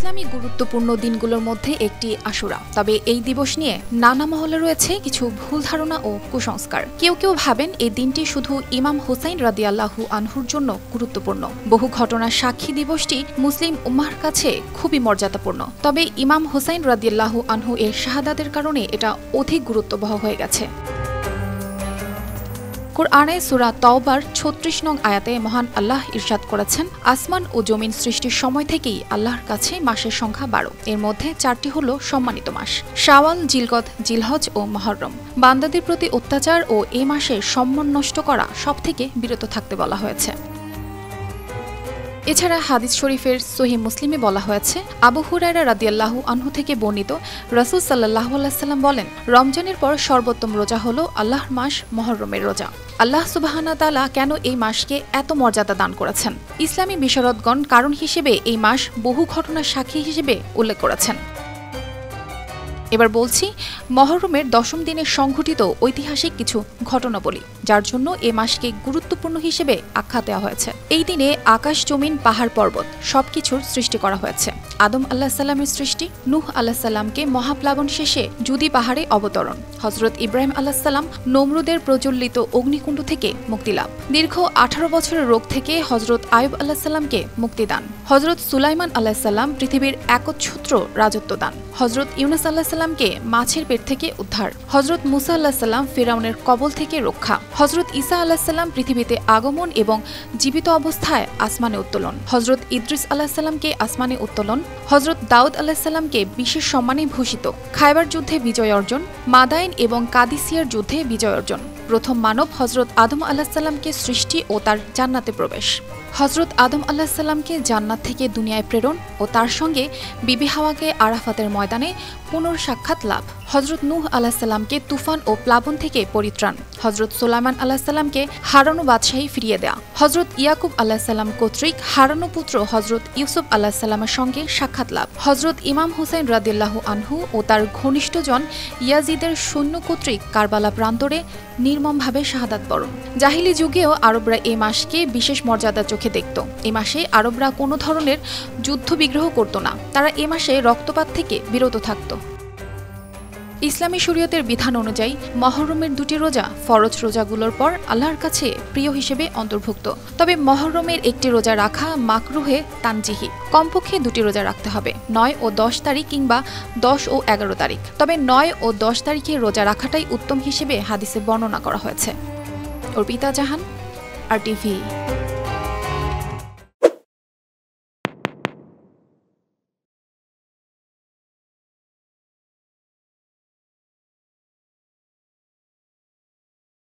ইসলামী গুরুত্বপূর্ণ দিনগুলোর মধ্যে একটি আশুরা। তবে এই দিবস নিয়ে নানা মহলে রয়েছে কিছু ভুল ধারণা ও কুসংস্কার। কেউ কেউ ভাবেন এই দিনটি শুধু ইমাম হুসাইন রাদিয়াল্লাহু আনহুর জন্য গুরুত্বপূর্ণ। বহু ঘটনার সাক্ষী দিবসটি মুসলিম উম্মাহর কাছে খুবই মর্যাদাপূর্ণ। তবে ইমাম হুসাইন রাদিয়াল্লাহু আনহু এর শাহাদাতের কারণে এটা অধিক গুরুত্ববহ হয়ে গেছে। কুরআনে সূরা তাওবার ৩৬ নং আয়াতে মহান আল্লাহ ইরশাদ করেছেন, আসমান ও জমিন সৃষ্টির সময় থেকেই আল্লাহর কাছে মাসের সংখ্যা ১২। এর মধ্যে ৪টি হল সম্মানিত মাস: শাওয়াল, জিলকদ, জিলহজ ও মুহররম। বান্দাদের প্রতি অত্যাচার ও এ মাসের সম্মান নষ্ট করা সবথেকে বিরত থাকতে বলা হয়েছে। এছাড়া হাদিস শরীফের সহিহ মুসলিমে বলা হয়েছে, আবু হুরায়রা রাদিয়াল্লাহু আনহু থেকে বর্ণিত, রাসূল সাল্লাল্লাহু আলাইহি সাল্লাম বলেন, রমজানের পর সর্বোত্তম রোজা হলো আল্লাহর মাস মুহররমের রোজা। আল্লাহ সুবহানাহু ওয়া তাআলা কেন এই মাসকে এত মর্যাদা দান করেছেন? ইসলামী বিশারদগণ কারণ হিসেবে এই মাস বহু ঘটনার সাক্ষী হিসেবে উল্লেখ করেছেন। এবার বলছি মুহররমের ১০ম দিনে সংঘটিত ঐতিহাসিক কিছু ঘটনা বলি, যার জন্য এ মাসকে গুরুত্বপূর্ণ হিসেবে আখ্যা দেওয়া হয়েছে। এই দিনে আকাশ, জমিন, পাহাড়, পর্বত সবকিছুর সৃষ্টি করা হয়েছে। আদম আলাইহিস সালামের সৃষ্টি, নূহ আলাইহিস সালামকে মহাপ্লাবন শেষে জুদি পাহাড়ে অবতরণ, হযরত ইব্রাহিম আলাইহিস সালাম নমরুদের প্রজ্বলিত অগ্নিকুণ্ড থেকে মুক্তিলাভ, দীর্ঘ ১৮ বছরের রোগ থেকে হযরত আইয়ুব আলাইহিস সালামকে মুক্তিদান, হযরত সুলাইমান আলাইহিস সালাম পৃথিবীর একচ্ছত্র রাজত্ব দান, হযরত ইউনূস আলাইহিস সালামকে মাছের পেট থেকে উদ্ধার, হযরত মুসা আলাইহিস সালাম ফিরআউনের কবল থেকে রক্ষা, হযরত ঈসা আলাইহিস সালাম পৃথিবীতে আগমন এবং জীবিত অবস্থায় আসমানে উত্তোলন, হযরত ইদ্রিস আলাইহিস সালামকে আসমানে উত্তোলন, হযরত দাউদ আলাইহিস সালামকে বিশেষ সম্মানে ভূষিত, খায়বার যুদ্ধে বিজয় অর্জন, মাদাইন এবং কাদিসিয়ার যুদ্ধে বিজয় অর্জন, প্রথম মানব হযরত আদম আলাইহিস সালামকে সৃষ্টি ও তার জান্নাতে প্রবেশ, হযরত আদম আলাইহিস সালামকে জান্নাত থেকে দুনিয়ায় প্রেরণ ও তার সঙ্গে বিবি হাওয়াকে আরাফাতের ময়দানে পুনর্সাক্ষাৎ লাভ, হযরত নূহ আলাইহিস সালামকে তুফান ও প্লাবন থেকে পরিত্রাণ, হযরত সুলাইমান আলাইহিস সালামকে হারানো বাদশাহী ফিরিয়ে দেয়া, হযরত ইয়াকুব আলাইহিস সালাম কর্তৃক হারানো পুত্র হযরত ইউসুফ আলাইহিস সালামের সঙ্গে সাক্ষাৎ লাভ, হযরত ইমাম হুসাইন রাদিয়াল্লাহু আনহু ও তার ঘনিষ্ঠজন ইয়াজিদের সৈন্য কর্তৃক কারবালা প্রান্তরে নির্মমভাবে শাহাদাত বরণ। জাহিলি যুগেও আরবরা এই মাসকে বিশেষ মর্যাদা চোখে দেখত। এই মাসে আরবরা কোনো ধরনের যুদ্ধ বিগ্রহ করত না। তারা এ মাসে রক্তপাত থেকে বিরত থাকত। ইসলামী শরীয়তের বিধান অনুযায়ী মুহররমের ২টি রোজা ফরজ রোজাগুলোর পর আল্লাহর কাছে প্রিয় হিসেবে অন্তর্ভুক্ত। তবে মুহররমের একটি রোজা রাখা মাকরুহে তানজিহি। কমপক্ষে ২টি রোজা রাখতে হবে, ৯ ও ১০ তারিখ কিংবা ১০ ও ১১ তারিখ। তবে ৯ ও ১০ তারিখে রোজা রাখাটাই উত্তম হিসেবে হাদিসে বর্ণনা করা হয়েছে। অর্পিতা জাহান, RTV।